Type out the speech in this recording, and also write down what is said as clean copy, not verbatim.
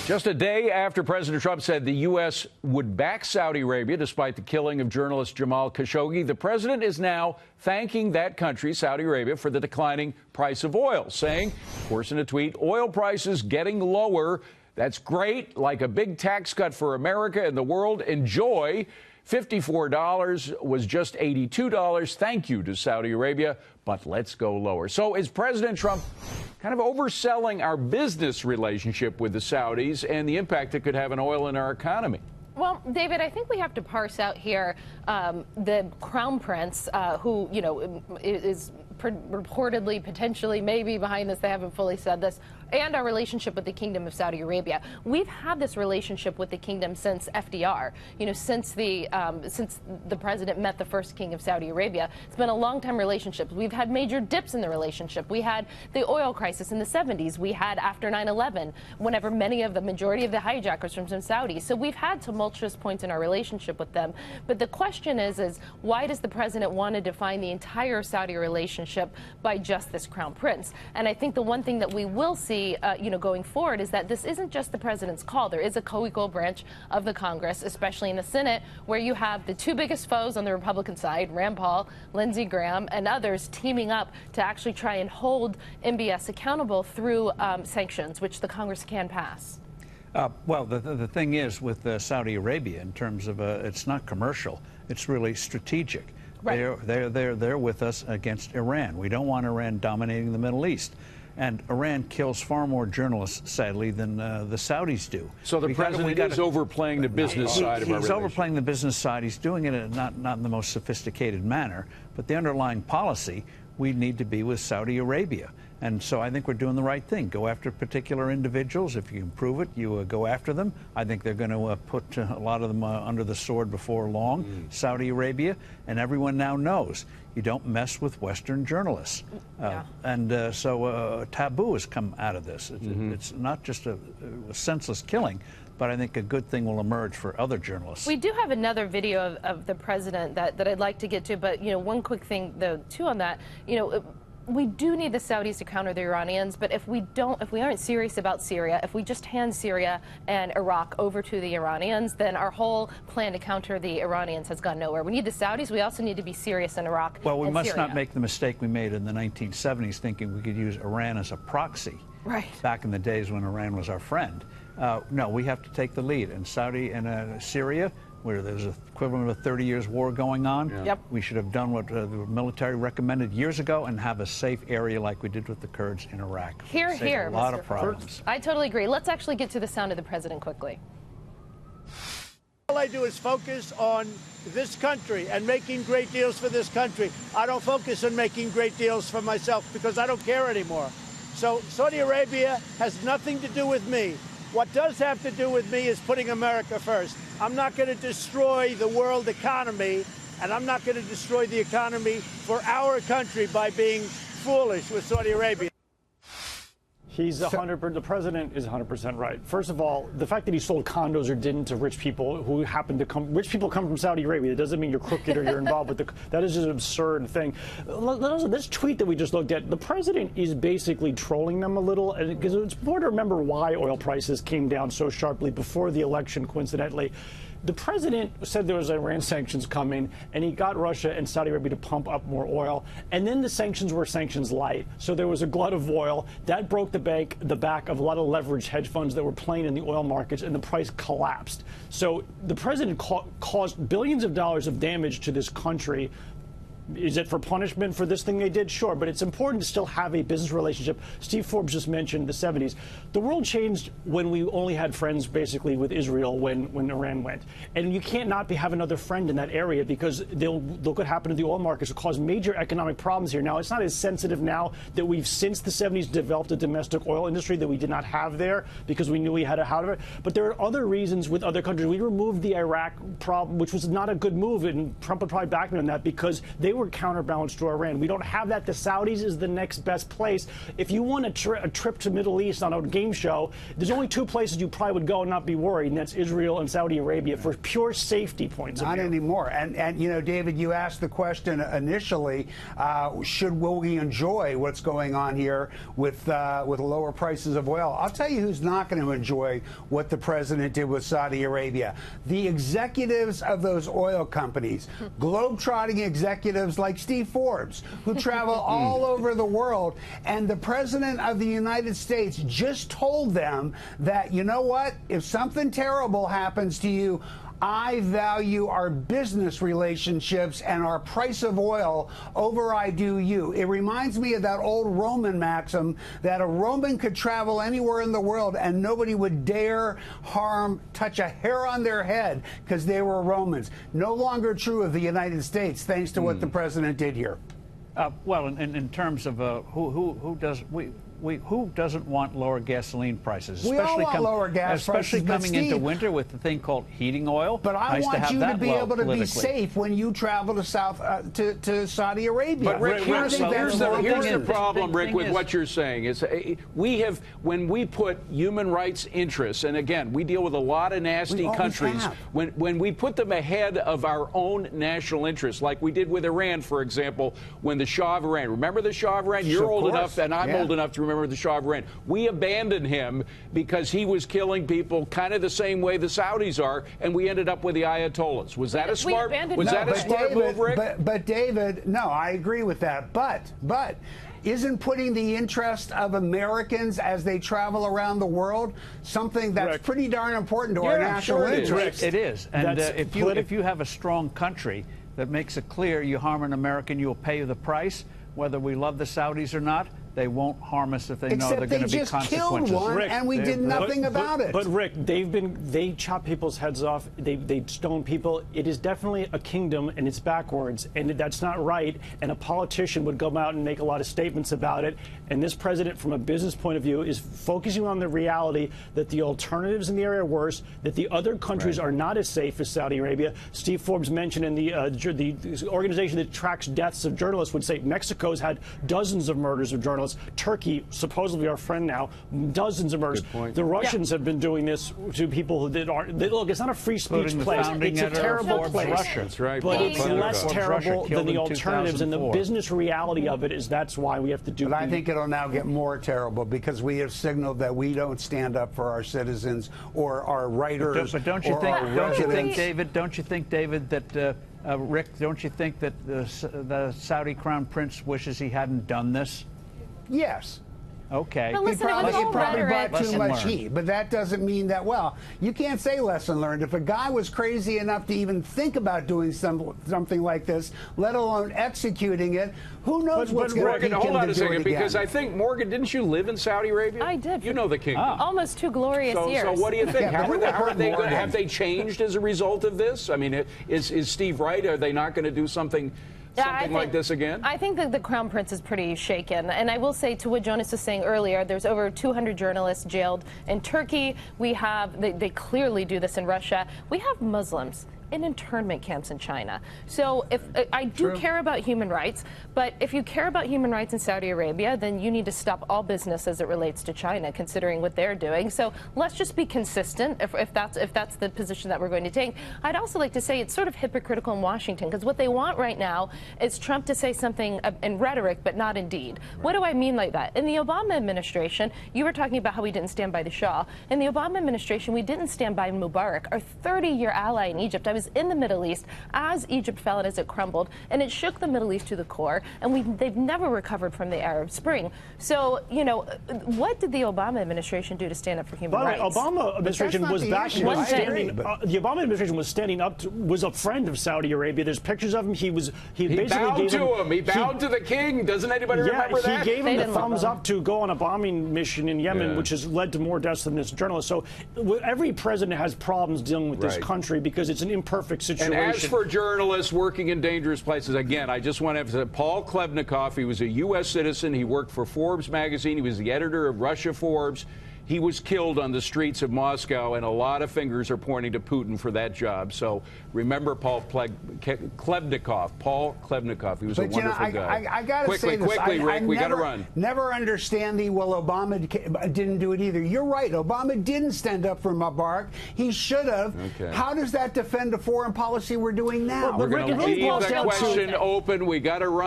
Just a day after President Trump said the U.S. would back Saudi Arabia despite the killing of journalist Jamal Khashoggi, the president is now thanking that country, Saudi Arabia, for the declining price of oil, saying, of course, in a tweet, oil prices getting lower. That's great, like a big tax cut for America and the world. Enjoy. $54 was just $82. Thank you to Saudi Arabia, but let's go lower. So is President Trump kind of overselling our business relationship with the Saudis and the impact it could have on oil in our economy? Well, David, I think we have to parse out here the Crown Prince, who, you know, is reportedly, potentially, maybe behind this. They haven't fully said this. And our relationship with the Kingdom of Saudi Arabia. We've had this relationship with the kingdom since FDR. You know, since the president met the first king of Saudi Arabia. It's been a long-time relationship. We've had major dips in the relationship. We had the oil crisis in the 70s. We had after 9/11, whenever the majority of the hijackers from Saudi. So we've had tumultuous points in our relationship with them. But the question is why does the president want to define the entire Saudi relationship by just this Crown Prince? And I think the one thing that we will see going forward is that this isn't just the president's call. There is a co-equal branch of the Congress, especially in the Senate, where you have the two biggest foes on the Republican side, Rand Paul, Lindsey Graham, and others teaming up to actually try and hold MBS accountable through sanctions, which the Congress can pass. Well, the thing is with Saudi Arabia, in terms of it's not commercial, it's really strategic. Right. They're with us against Iran. We don't want Iran dominating the Middle East. And Iran kills far more journalists, sadly, than the Saudis do. So the president is overplaying the business side of our relationship. He's overplaying the business side. He's doing it in not in the most sophisticated manner. But the underlying policy, we need to be with Saudi Arabia. And so I think we're doing the right thing. Go after particular individuals. If you can prove it, you go after them. I think they're going to put a lot of them under the sword before long, Saudi Arabia. And everyone now knows you don't mess with Western journalists. So a taboo has come out of this. It's not just a senseless killing, but I think a good thing will emerge for other journalists. We do have another video of the president that I'd like to get to, but, you know, one quick thing, though, too, on that, you know, we do need the Saudis to counter the Iranians, but if we aren't serious about Syria, if we just hand Syria and Iraq over to the Iranians, then our whole plan to counter the Iranians has gone nowhere. We need the Saudis. We also need to be serious in Iraq. Well, we must Syria. not make the mistake we made in the 1970s, thinking we could use Iran as a proxy. Right. Back in the days when Iran was our friend. No, we have to take the lead. In Saudi and Syria, where there's an equivalent of a 30 years war going on, we should have done what the military recommended years ago and have a safe area like we did with the Kurds in Iraq. Here, a lot of problems. I totally agree. Let's actually get to the sound of the president quickly. All I do is focus on this country and making great deals for this country. I don't focus on making great deals for myself because I don't care anymore. So Saudi Arabia has nothing to do with me. What does have to do with me is putting America first. I'm not going to destroy the world economy, and I'm not going to destroy the economy for our country by being foolish with Saudi Arabia. The president is 100% right. First of all, the fact that he sold condos or didn't to rich people who happen to come, rich people come from Saudi Arabia. It doesn't mean you're crooked or you're involved with that is just an absurd thing. This tweet that we just looked at, the president is basically trolling them a little, because it's important to remember why oil prices came down so sharply before the election, coincidentally. The president said there was Iran sanctions coming, and he got Russia and Saudi Arabia to pump up more oil. And then the sanctions were sanctions light. So there was a glut of oil. That broke the back of a lot of leveraged hedge funds that were playing in the oil markets, and the price collapsed. So the president caused billions of dollars of damage to this country. Is it for punishment for this thing they did? Sure, but it's important to still have a business relationship. Steve Forbes just mentioned the 70s. The world changed when we only had friends, basically, with Israel when Iran went. And you can't not have another friend in that area, because look what happened to the oil markets. It caused major economic problems here. Now, it's not as sensitive now that we've, since the 70s, developed a domestic oil industry that we did not have there because we knew we had a how to it. But there are other reasons with other countries. We removed the Iraq problem, which was not a good move, and Trump would probably back me on that, because they were counterbalance to Iran. We don't have that. The Saudis is the next best place. If you want a trip to Middle East on a game show, there's only two places you probably would go and not be worried, and that's Israel and Saudi Arabia for pure safety points. Not anymore. And you know, David, you asked the question initially, will we enjoy what's going on here with lower prices of oil? I'll tell you who's not going to enjoy what the president did with Saudi Arabia. The executives of those oil companies, globe-trotting executives like Steve Forbes, who travel all over the world. And the president of the United States just told them that, you know what, if something terrible happens to you, I value our business relationships and our price of oil over I do you. It reminds me of that old Roman maxim that a Roman could travel anywhere in the world and nobody would dare touch a hair on their head because they were Romans. No longer true of the United States, thanks to what the president did here. Well, in terms of who doesn't want lower gasoline prices? We all want lower gas prices, especially coming into winter with the thing called heating oil. But I want you to be able to be safe when you travel to to Saudi Arabia. But Rick, here's the problem, Rick, with what you're saying is when we put human rights interests, and again, we deal with a lot of nasty countries. When we put them ahead of our own national interests, like we did with Iran, for example, when the Shah of Iran. Remember the Shah of Iran? You're old enough, and I'm old enough to remember the Shah of Iran. We abandoned him because he was killing people kind of the same way the Saudis are, and we ended up with the Ayatollahs. Was that a smart move, Rick? But David, no, I agree with that. But isn't putting the interest of Americans as they travel around the world something that's pretty darn important to our national interest? It is. And if you have a strong country that makes it clear you harm an American, you'll pay the price, whether we love the Saudis or not. They won't harm us if they know they're going to be consequences. Except they just killed one, Rick, and we did nothing about it. But Rick, they chop people's heads off. They stone people. It is definitely a kingdom, and it's backwards, and that's not right. And a politician would come out and make a lot of statements about it. And this president, from a business point of view, is focusing on the reality that the alternatives in the area are worse, that the other countries are not as safe as Saudi Arabia. Steve Forbes mentioned in the organization that tracks deaths of journalists would say Mexico's had dozens of murders of journalists. Turkey, supposedly our friend now, dozens of murders. The Russians have been doing this to people who look, it's not a free speech place. It's a terrible place. Russia. That's right. But it's less terrible than the alternatives, and the business reality of it is that's why we have to do. But I think it'll now get more terrible because we have signaled that we don't stand up for our citizens or our writers. But don't you think, David? Don't you think, David, that Rick? Don't you think that the Saudi Crown Prince wishes he hadn't done this? Yes. Okay. But listen, it probably brought too much heat, but that doesn't mean that, well, you can't say lesson learned. If a guy was crazy enough to even think about doing something like this, let alone executing it, who knows what's going to Morgan, hold on a second, because I think, Morgan, didn't you live in Saudi Arabia? I did. You know the kingdom. Almost 2 glorious years. So what do you think? How are they good? Have they changed as a result of this? I mean, is Steve right? Are they not going to do something like this again? I think that the Crown Prince is pretty shaken. And I will say, to what Jonas was saying earlier, there's over 200 journalists jailed in Turkey. We have, they clearly do this in Russia. We have Muslims in internment camps in China. So if I do care about human rights, but if you care about human rights in Saudi Arabia, then you need to stop all business as it relates to China, considering what they're doing. So let's just be consistent if that's the position that we're going to take. I'd also like to say it's sort of hypocritical in Washington, because what they want right now is Trump to say something in rhetoric but not in deed. What do I mean like that? In the Obama administration, you were talking about how we didn't stand by the Shah. In the Obama administration, we didn't stand by Mubarak, our 30-year ally in Egypt. I was in the Middle East as Egypt fell and as it crumbled, and it shook the Middle East to the core, and they've never recovered from the Arab Spring. So, you know, what did the Obama administration do to stand up for human rights? The Obama administration was the Obama administration was standing up was a friend of Saudi Arabia. There's pictures of him. He basically bowed to him. He bowed to the king. Doesn't anybody remember that? He gave him the thumbs up to go on a bombing mission in Yemen, which has led to more deaths than this journalist. So every president has problems dealing with this country because it's an imperfect situation. And as for journalists working in dangerous places, again, I just want to emphasize, Paul Klebnikov, he was a U.S. citizen. He worked for Forbes magazine. He was the editor of Russia Forbes. He was killed on the streets of Moscow, and a lot of fingers are pointing to Putin for that job. So remember Paul Klebnikov. Paul Klebnikov. He was a wonderful guy. I got to say this. Quickly, Rick, we got to run. Never understand the, well, Obama didn't do it either. You're right. Obama didn't stand up for Mubarak. He should have. Okay. How does that defend the foreign policy we're doing now? We're going to leave the question open. We got to run.